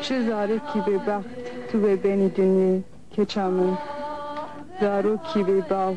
چه زارکی به بخت تو به بینی دنیا کچامن زاروکی به باو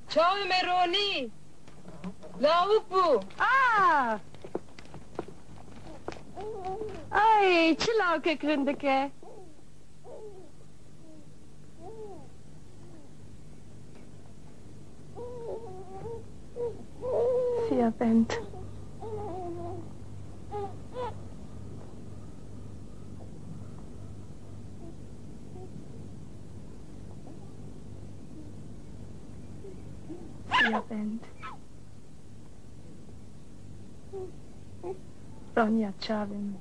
چاو مرونی لاوک بو ای چی لاوکه کرنده که سیا بند سیا بند رانیت چاویم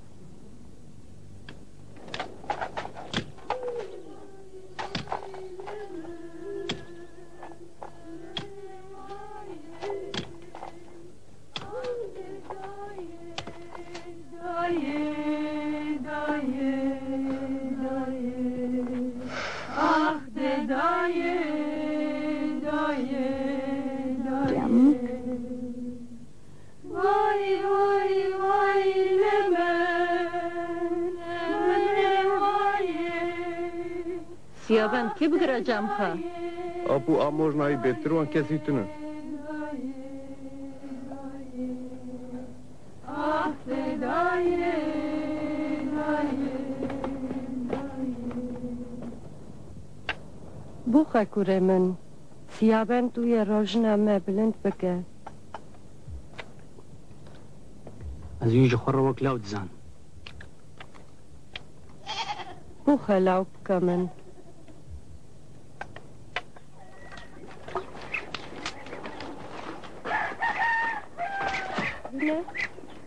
سیابند کی بگره جمخه اپو آموز نایی بهتر وان کسی تونه بوخه کوره من سیابند توی روشنامه بلند بکه از یوج خور وک لاود زن بوخه لاو بکه من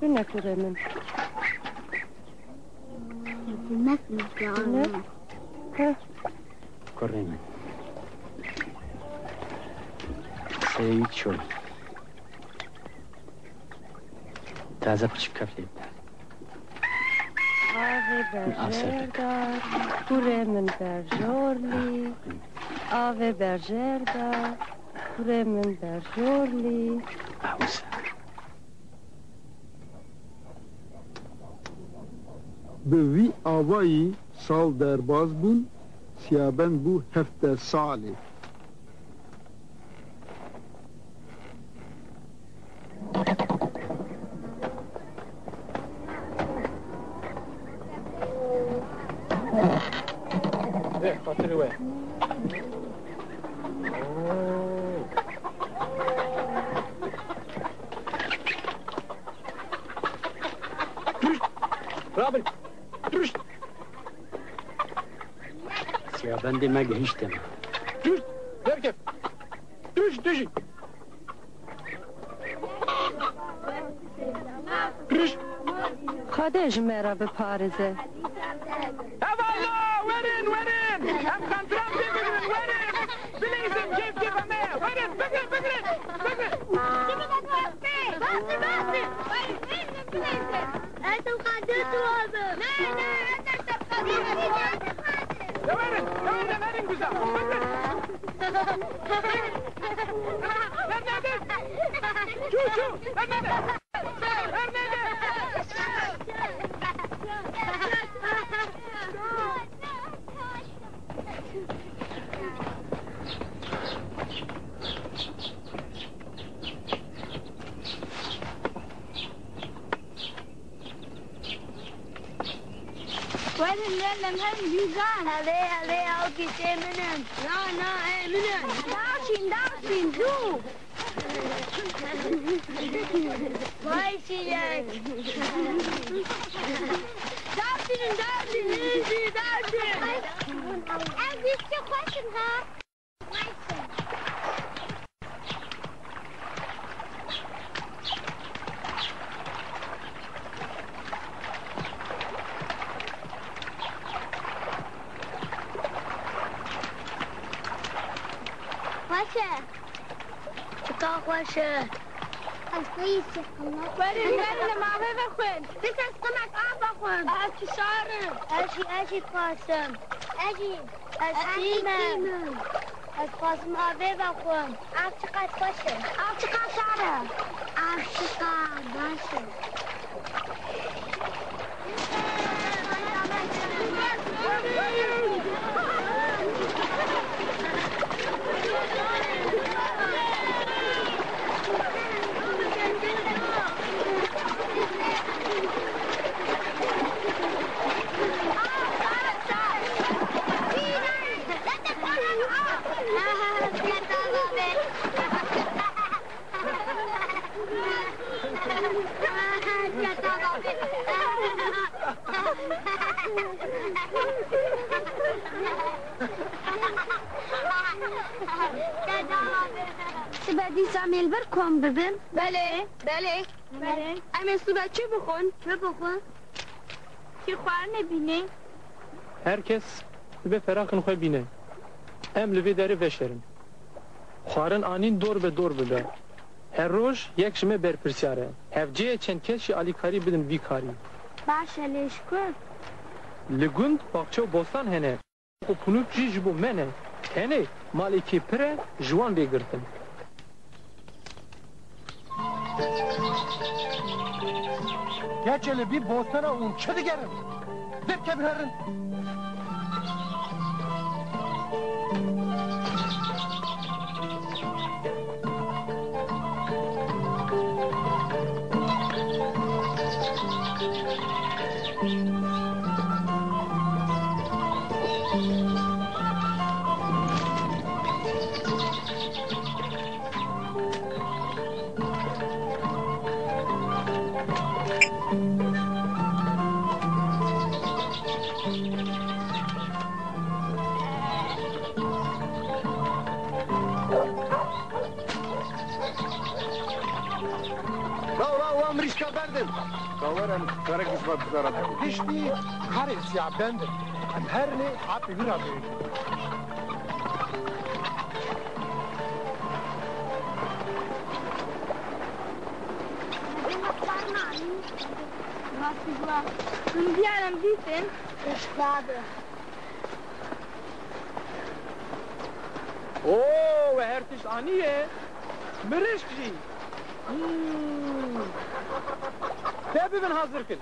بینه کوره من بینه کوره من سعید شوی تازه پرش کفلی آوه برجر دار کوره من برجورلی آوه برجر دار کوره من برجورلی اوزه به وی آوایی سال درباز بون سیابند بو 17 سالی خاطر وين رابل درشت سیابند مگه هیچ دم درشت درکب درشت درشت درشت خودش مرا به پارزه وين وين ام كنترام بيبرن وين بليزم كيف ما وين بقر بقر بقر انت قدرت هذا لا انت تقدر يا وين ما ننجز شو لم هم جيزان هذه أو كتير منهم لا منهم داشين دو بايشي لك داشين نيجي داشين أبي تخشنها خوشه چکا خوشه از قیسه بریم نماهه بخون. بس از قمک آب بخون از کشاره. اشی قاسم از سیمم از قاسم آبه بخون آب چقدر خوشه آب چقدر ساره. آب چقدر باشه سبدی سامیل بر کن ببین. بله اما صبح چی بخون؟ کی خوار نبینه Herkes به فراخن خواه بینه ام لوی داره وشرن خوارن آنین دور به دور بده هر روز یک شمه برپرسیاره هفجه چند کشی آلیکاری بدن بیکاری باشه لشکر. لگوند باقچه و بوستان هنه و پنوک جی جبو منه هنه مالکی پره جوان بگردن Geçeli bir bostana un çöde gelin. Ver kebirlerin. Amrişka bendim. Kavarem kara kısmet bizara. Hiç değil. Karis ya bendim. Hem her ne abi bir abi. Bunu diyelim değilsin. Oo ve her tiş aniye mirişki. Tabi ben hazır kıl.